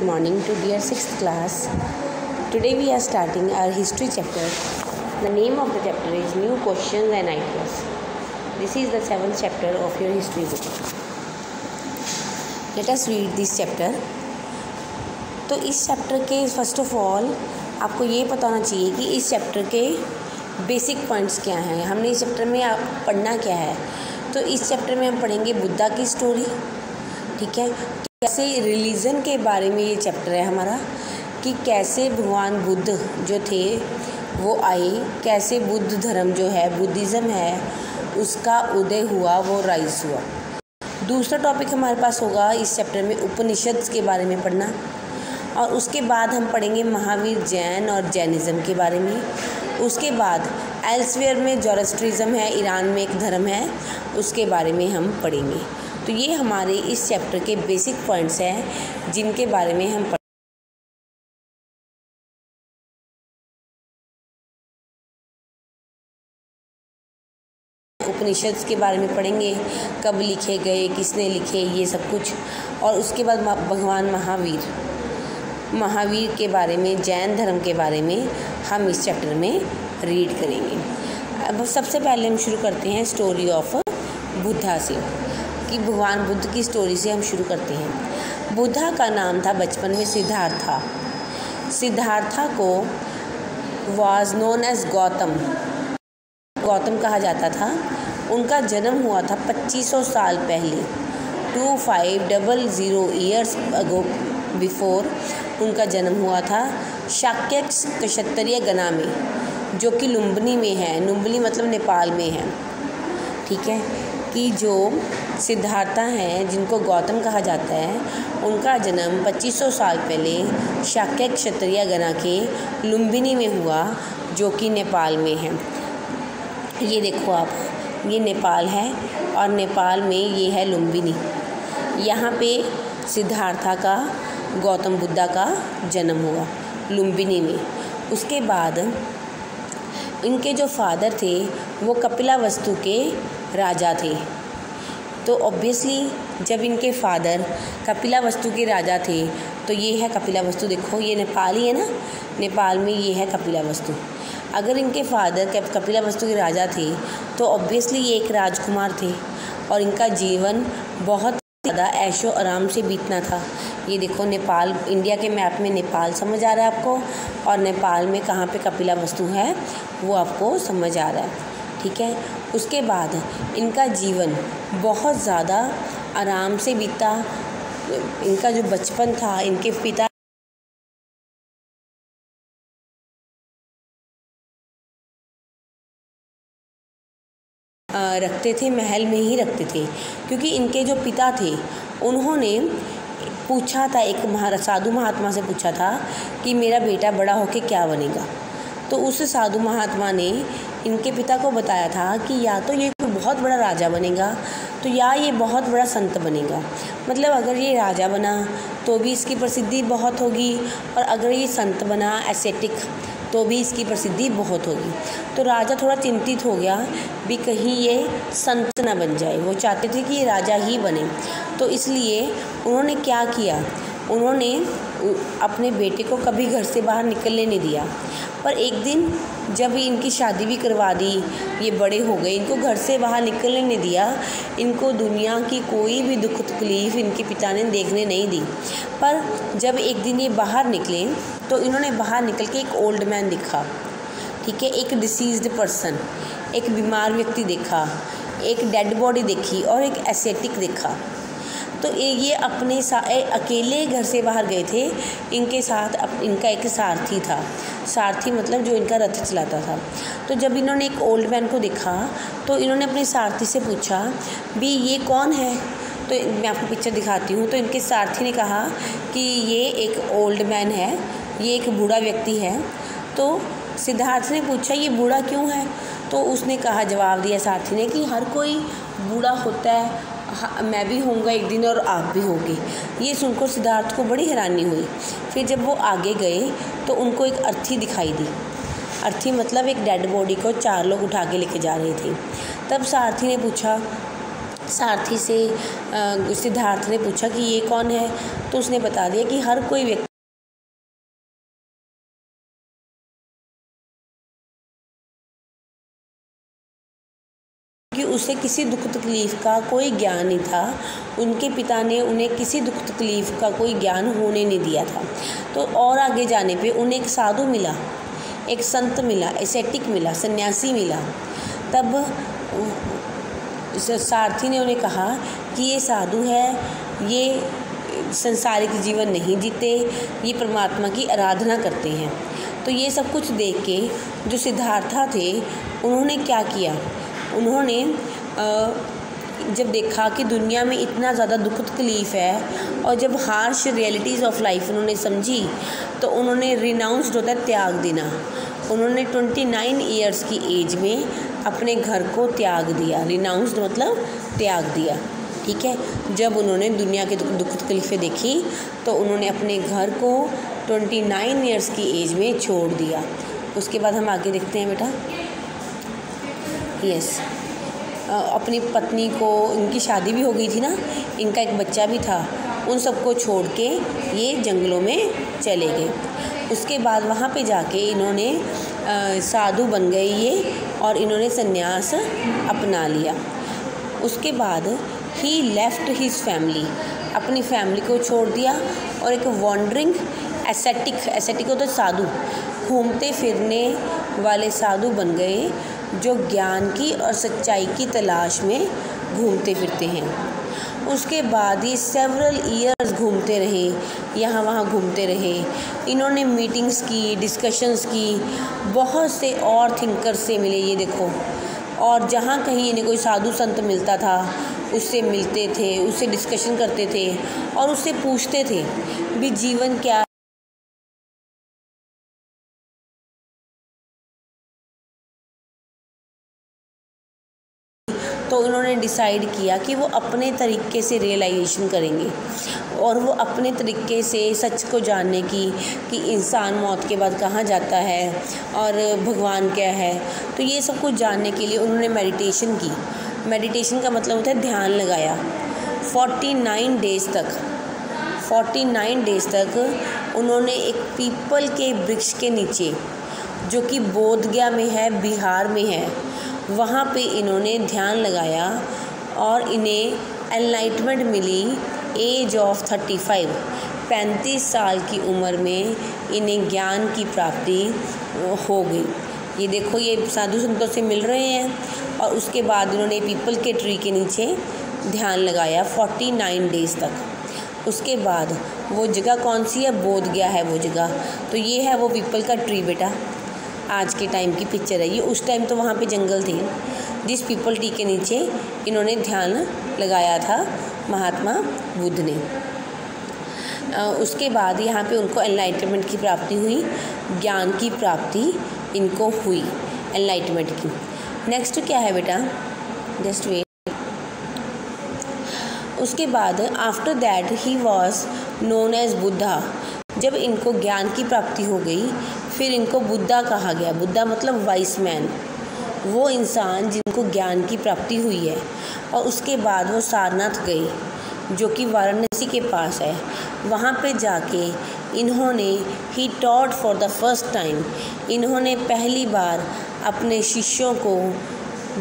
morning to dear 6th class. Today we are starting our history chapter. The name of the chapter is New Questions and Ideas. This is the 7th chapter of your history book. Let us read this chapter. तो इस chapter के first of all आपको ये पता होना चाहिए कि इस चैप्टर के बेसिक पॉइंट्स क्या हैं. हमने इस चैप्टर में पढ़ना क्या है. तो इस चैप्टर में हम पढ़ेंगे बुद्धा की स्टोरी. ठीक है, कैसे रिलीजन के बारे में ये चैप्टर है हमारा, कि कैसे भगवान बुद्ध जो थे वो आए, कैसे बुद्ध धर्म जो है, बुद्धिज़्म है, उसका उदय हुआ, वो राइज हुआ. दूसरा टॉपिक हमारे पास होगा इस चैप्टर में उपनिषद के बारे में पढ़ना, और उसके बाद हम पढ़ेंगे महावीर जैन और जैनिज़्म के बारे में. उसके बाद एल्सवेयर में ज़ोरास्ट्रिज्म है, ईरान में एक धर्म है, उसके बारे में हम पढ़ेंगे. तो ये हमारे इस चैप्टर के बेसिक पॉइंट्स हैं जिनके बारे में हम उपनिषद के बारे में पढ़ेंगे, कब लिखे गए, किसने लिखे, ये सब कुछ. और उसके बाद भगवान महावीर के बारे में, जैन धर्म के बारे में हम इस चैप्टर में रीड करेंगे. अब सबसे पहले हम शुरू करते हैं स्टोरी ऑफ बुद्धा से, कि भगवान बुद्ध की स्टोरी से हम शुरू करते हैं. बुद्धा का नाम था बचपन में सिद्धार्था. सिद्धार्था को वाज नोन एज गौतम कहा जाता था. उनका जन्म हुआ था 2500 साल पहले, 2500 ईयर्स अगो बिफोर उनका जन्म हुआ था शाक्य क्षत्रिय गणा में, जो कि लुम्बिनी में है. लुम्बिनी मतलब नेपाल में है. ठीक है, कि जो सिद्धार्था हैं जिनको गौतम कहा जाता है, उनका जन्म 2500 साल पहले शाक्य क्षत्रिय गणा के लुम्बिनी में हुआ, जो कि नेपाल में है. ये देखो आप, ये नेपाल है और नेपाल में ये है लुम्बिनी. यहाँ पे सिद्धार्था का, गौतम बुद्धा का जन्म हुआ लुम्बिनी में. उसके बाद इनके जो फादर थे वो कपिलावस्तु के राजा थे. तो ऑब्वियसली जब इनके फादर कपिलावस्तु के राजा थे, तो ये है कपिलावस्तु. देखो ये नेपाल ही है ना, नेपाल में ये है कपिलावस्तु. अगर इनके फादर कपिलावस्तु के राजा थे तो ऑब्वियसली ये एक राजकुमार थे, और इनका जीवन बहुत ज़्यादा ऐशो आराम से बीतना था. ये देखो नेपाल, इंडिया के मैप में नेपाल समझ आ रहा है आपको, और नेपाल में कहाँ पे कपिलावस्तु है वो आपको समझ आ रहा है. ठीक है, उसके बाद इनका जीवन बहुत ज़्यादा आराम से बीता. इनका जो बचपन था, इनके पिता रखते थे, महल में ही रखते थे, क्योंकि इनके जो पिता थे उन्होंने पूछा था, एक साधु महात्मा से पूछा था कि मेरा बेटा बड़ा होके क्या बनेगा. तो उस साधु महात्मा ने इनके पिता को बताया था कि या तो ये कोई बहुत बड़ा राजा बनेगा, तो या ये बहुत बड़ा संत बनेगा. मतलब अगर ये राजा बना तो भी इसकी प्रसिद्धि बहुत होगी, और अगर ये संत बना, एसेटिक, तो भी इसकी प्रसिद्धि बहुत होगी. तो राजा थोड़ा चिंतित हो गया भी कहीं ये संत ना बन जाए. वो चाहते थे कि ये राजा ही बने. तो इसलिए उन्होंने क्या किया, उन्होंने अपने बेटे को कभी घर से बाहर निकलने नहीं दिया. पर एक दिन जब इनकी शादी भी करवा दी, ये बड़े हो गए, इनको घर से बाहर निकलने नहीं दिया. इनको दुनिया की कोई भी दुख तकलीफ़ इनके पिता ने देखने नहीं दी. पर जब एक दिन ये बाहर निकले तो इन्होंने बाहर निकल के एक ओल्ड मैन दिखा. ठीक है, एक डिसीज्ड पर्सन, एक बीमार व्यक्ति देखा, एक डेड बॉडी देखी, और एक एसेटिक देखा. तो ये अपने अकेले घर से बाहर गए थे. इनके साथ इनका एक सारथी था. सारथी मतलब जो इनका रथ चलाता था. तो जब इन्होंने एक ओल्ड मैन को देखा तो इन्होंने अपने सारथी से पूछा भी ये कौन है. तो मैं आपको पिक्चर दिखाती हूँ. तो इनके सारथी ने कहा कि ये एक ओल्ड मैन है, ये एक बूढ़ा व्यक्ति है. तो सिद्धार्थ ने पूछा ये बूढ़ा क्यों है. तो उसने कहा, जवाब दिया सारथी ने कि हर कोई बूढ़ा होता है, मैं भी होऊंगा एक दिन और आप भी होंगे. ये सुनकर सिद्धार्थ को बड़ी हैरानी हुई. फिर जब वो आगे गए तो उनको एक अर्थी दिखाई दी. अर्थी मतलब एक डेड बॉडी को 4 लोग उठा के लेके जा रहे थे. तब सारथी ने पूछा सारथी से सिद्धार्थ ने पूछा कि ये कौन है, तो उसने बता दिया कि हर कोई व्यक्ति कि उसे किसी दुख तकलीफ़ का कोई ज्ञान नहीं था। उनके पिता ने उन्हें किसी दुख तकलीफ़ का कोई ज्ञान होने नहीं दिया था। तो और आगे जाने पे उन्हें एक साधु मिला, एक संत मिला, एसेटिक मिला, सन्यासी मिला। तब सारथी ने उन्हें कहा कि ये साधु है, ये संसारिक जीवन नहीं जीते, ये परमात्मा की आराधना करते हैं। तो ये सब कुछ देख के जो सिद्धार्था थे उन्होंने क्या किया, उन्होंने जब देखा कि दुनिया में इतना ज़्यादा दुख तकलीफ़ है और जब हार्श रियलिटीज़ ऑफ लाइफ उन्होंने समझी, तो उन्होंने रिनाउंस्ड होता है त्याग देना। उन्होंने 29 ईयर्स की एज में अपने घर को त्याग दिया। रिनाउंस्ड मतलब त्याग दिया, ठीक है। जब उन्होंने दुनिया के दुख तकलीफ़ें देखी तो उन्होंने अपने घर को 29 ईयर्स की एज में छोड़ दिया। उसके बाद हम आगे देखते हैं बेटा। यस, अपनी पत्नी को, इनकी शादी भी हो गई थी ना, इनका एक बच्चा भी था, उन सबको छोड़ के ये जंगलों में चले गए। उसके बाद वहाँ पे जाके इन्होंने साधु बन गए ये, और इन्होंने संन्यास अपना लिया। उसके बाद ही लेफ्ट हिज फैमिली, अपनी फैमिली को छोड़ दिया और एक वॉन्डरिंग एसेटिक होता है साधु, घूमते फिरने वाले साधु बन गए जो ज्ञान की और सच्चाई की तलाश में घूमते फिरते हैं। उसके बाद ये सेवरल ईयर्स घूमते रहे, यहाँ वहाँ घूमते रहे। इन्होंने मीटिंग्स की, डिस्कशंस की, बहुत से और थिंकर्स से मिले, ये देखो। और जहाँ कहीं इन्हें कोई साधु संत मिलता था उससे मिलते थे, उससे डिस्कशन करते थे और उससे पूछते थे भी जीवन क्या। तो उन्होंने डिसाइड किया कि वो अपने तरीके से रियलाइजेशन करेंगे और वो अपने तरीके से सच को जानने की कि इंसान मौत के बाद कहाँ जाता है और भगवान क्या है। तो ये सब कुछ जानने के लिए उन्होंने मेडिटेशन की। मेडिटेशन का मतलब होता है ध्यान लगाया। 49 डेज़ तक उन्होंने एक पीपल के वृक्ष के नीचे, जो कि बोधगया में है, बिहार में है, वहाँ पे इन्होंने ध्यान लगाया और इन्हें एनलाइटमेंट मिली एज ऑफ 35 साल की उम्र में इन्हें ज्ञान की प्राप्ति हो गई। ये देखो, ये साधु संतों से मिल रहे हैं और उसके बाद इन्होंने पीपल के ट्री के नीचे ध्यान लगाया 49 डेज़ तक। उसके बाद वो जगह कौन सी है, बोधगया है वो जगह। तो ये है वो पीपल का ट्री बेटा, आज के टाइम की पिक्चर है ये। उस टाइम तो वहाँ पे जंगल थे, जिस पीपल ट्री के नीचे इन्होंने ध्यान लगाया था महात्मा बुद्ध ने। उसके बाद यहाँ पे उनको एनलाइटमेंट की प्राप्ति हुई, ज्ञान की प्राप्ति इनको हुई एनलाइटमेंट की। नेक्स्ट क्या है बेटा, जस्ट वेट। उसके बाद after that he was known as Buddha. जब इनको ज्ञान की प्राप्ति हो गई फिर इनको बुद्धा कहा गया। बुद्धा मतलब वाइस मैन, वो इंसान जिनको ज्ञान की प्राप्ति हुई है। और उसके बाद वो सारनाथ गए जो कि वाराणसी के पास है। वहाँ पे जाके इन्होंने he taught for the first time, इन्होंने पहली बार अपने शिष्यों को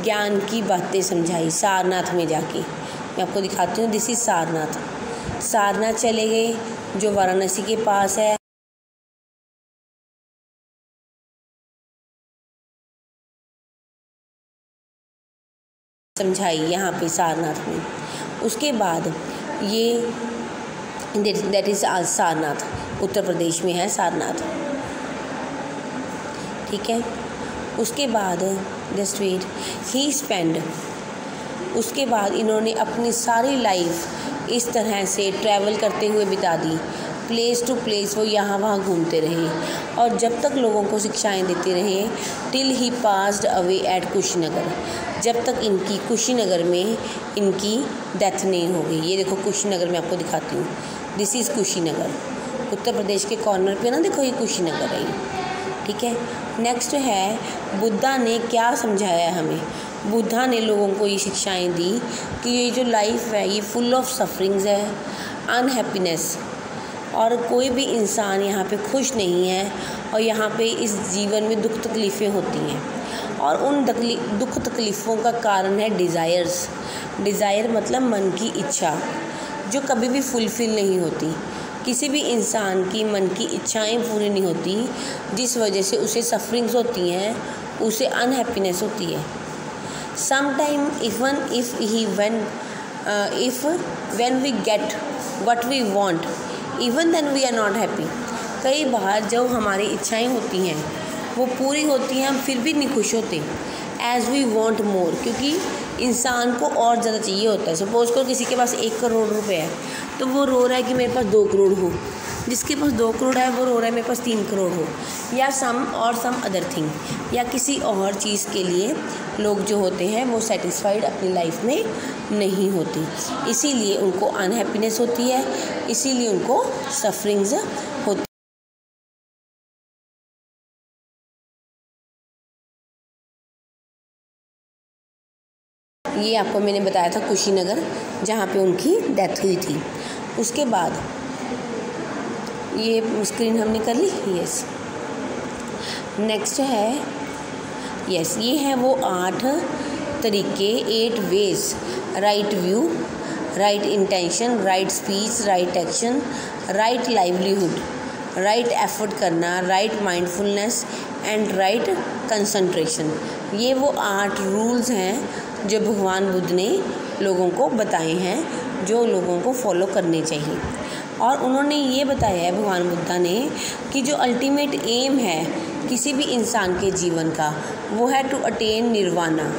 ज्ञान की बातें समझाई सारनाथ में जाके। मैं आपको दिखाती हूँ, दिस इज सारनाथ। सारनाथ चले गए जो वाराणसी के पास है। समझाई यहाँ पे सारनाथ में। उसके बाद ये दैट इज़ सारनाथ, उत्तर प्रदेश में है सारनाथ, ठीक है। उसके बाद जस्ट वेट, ही स्पेंड, उसके बाद इन्होंने अपनी सारी लाइफ इस तरह से ट्रैवल करते हुए बिता दी। प्लेस टू प्लेस वो यहाँ वहाँ घूमते रहे और जब तक लोगों को शिक्षाएं देते रहे, till he passed away at Kushinagar, जब तक इनकी कुशीनगर में इनकी डेथ नहीं हो गई। ये देखो कुशीनगर, मैं आपको दिखाती हूँ, दिस इज़ कुशीनगर, उत्तर प्रदेश के कॉर्नर पे ना, देखो ये कुशीनगर है, ठीक है। नेक्स्ट है बुद्धा ने क्या समझाया हमें। बुद्धा ने लोगों को ये शिक्षाएं दी कि ये जो लाइफ है ये फुल ऑफ सफरिंग्स है, अनहैप्पीनेस, और कोई भी इंसान यहाँ पे खुश नहीं है, और यहाँ पे इस जीवन में दुख तकलीफ़ें होती हैं, और उन दुख तकलीफ़ों का कारण है डिज़ायर्स। डिज़ायर मतलब मन की इच्छा, जो कभी भी फुलफ़िल नहीं होती। किसी भी इंसान की मन की इच्छाएं पूरी नहीं होती, जिस वजह से उसे सफरिंग्स होती हैं, उसे अनहैप्पीनेस होती है। Sometime even if when we get what we want, even then we are not happy. कई बार जब हमारी इच्छाएं होती हैं वो पूरी होती हैं, हम फिर भी नहीं खुश होते, एज़ वी वांट मोर, क्योंकि इंसान को और ज़्यादा चाहिए होता है। सपोज़ करो किसी के पास 1 करोड़ रुपए है, तो वो रो रहा है कि मेरे पास 2 करोड़ हो। जिसके पास 2 करोड़ है वो रो रहा है मेरे पास 3 करोड़ हो, या सम अदर थिंग, या किसी और चीज़ के लिए लोग जो होते हैं वो सेटिस्फाइड अपनी लाइफ में नहीं होती, इसीलिए उनको अनहैप्पीनेस होती है, इसीलिए उनको सफरिंग्स होती। ये आपको मैंने बताया था कुशीनगर, जहाँ पे उनकी डेथ हुई थी। उसके बाद ये स्क्रीन हमने कर ली, यस। नेक्स्ट है, यस, ये है वो 8 तरीके, 8 ways: right view, right intention, right speech, right action, right livelihood, right effort करना, right mindfulness and right concentration. ये वो 8 रूल्स हैं जो भगवान बुद्ध ने लोगों को बताए हैं, जो लोगों को फॉलो करने चाहिए। और उन्होंने ये बताया है भगवान बुद्धा ने कि जो अल्टीमेट एम है किसी भी इंसान के जीवन का, वो है टू अटेन निर्वाणा।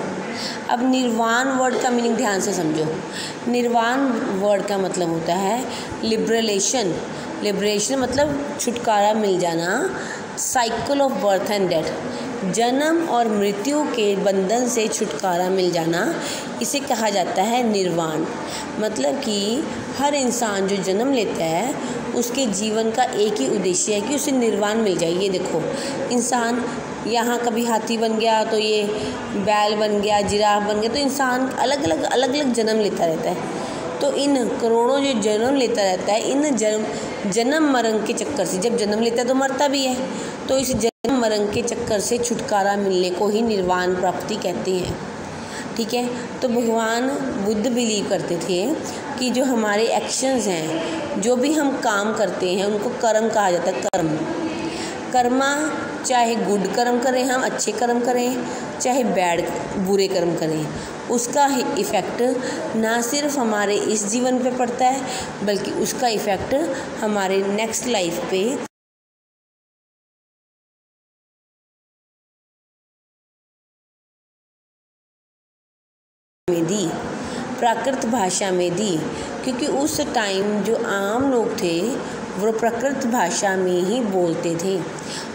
अब निर्वाण वर्ड का मीनिंग ध्यान से समझो। निर्वाण वर्ड का मतलब होता है लिबरेशन। लिबरेशन मतलब छुटकारा मिल जाना, cycle of birth and death, जन्म और मृत्यु के बंधन से छुटकारा मिल जाना, इसे कहा जाता है निर्वाण। मतलब कि हर इंसान जो जन्म लेता है उसके जीवन का एक ही उद्देश्य है कि उसे निर्वाण मिल जाए। ये देखो, इंसान यहाँ कभी हाथी बन गया, तो ये बैल बन गया, जिराफ बन गया, तो इंसान अलग अलग जन्म लेता रहता है। तो इन करोड़ों जो जन्म लेता रहता है, इन जन्म मरण के चक्कर से, जब जन्म लेता है तो मरता भी है, तो इस जन्म मरण के चक्कर से छुटकारा मिलने को ही निर्वाण प्राप्ति कहते हैं। ठीक है, तो भगवान बुद्ध बिलीव करते थे कि जो हमारे एक्शंस हैं, जो भी हम काम करते हैं, उनको कर्म कहा जाता है। कर्मा, चाहे गुड कर्म करें, हम अच्छे कर्म करें, चाहे बुरे कर्म करें, उसका इफ़ेक्ट ना सिर्फ हमारे इस जीवन पे पड़ता है, बल्कि उसका इफ़ेक्ट हमारे नेक्स्ट लाइफ पे में दी, प्राकृत भाषा में दी, क्योंकि उस टाइम जो आम लोग थे वो प्राकृत भाषा में ही बोलते थे,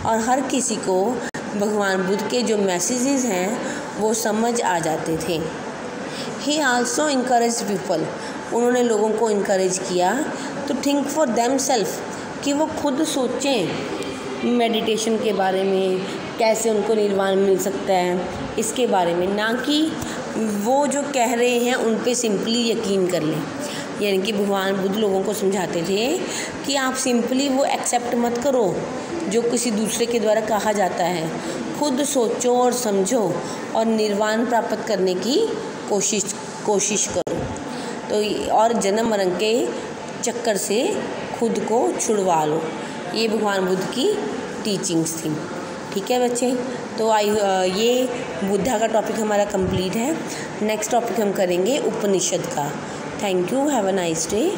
और हर किसी को भगवान बुद्ध के जो मैसेजेस हैं वो समझ आ जाते थे। ही आल्सो इनकरेज पीपल, उन्होंने लोगों को इनकरेज किया तो थिंक फॉर देम सेल्फ, कि वो खुद सोचें मेडिटेशन के बारे में, कैसे उनको निर्वाण मिल सकता है, इसके बारे में, ना कि वो जो कह रहे हैं उन पे सिंपली यकीन कर लें। यानी कि भगवान बुद्ध लोगों को समझाते थे कि आप सिंपली वो एक्सेप्ट मत करो जो किसी दूसरे के द्वारा कहा जाता है, खुद सोचो और समझो और निर्वाण प्राप्त करने की कोशिश करो। तो और जन्म मरण के चक्कर से खुद को छुड़वा लो। ये भगवान बुद्ध की टीचिंग्स थी। ठीक है बच्चे, तो ये बुद्धा का टॉपिक हमारा कंप्लीट है। नेक्स्ट टॉपिक हम करेंगे उपनिषद का। Thank you, have a nice day.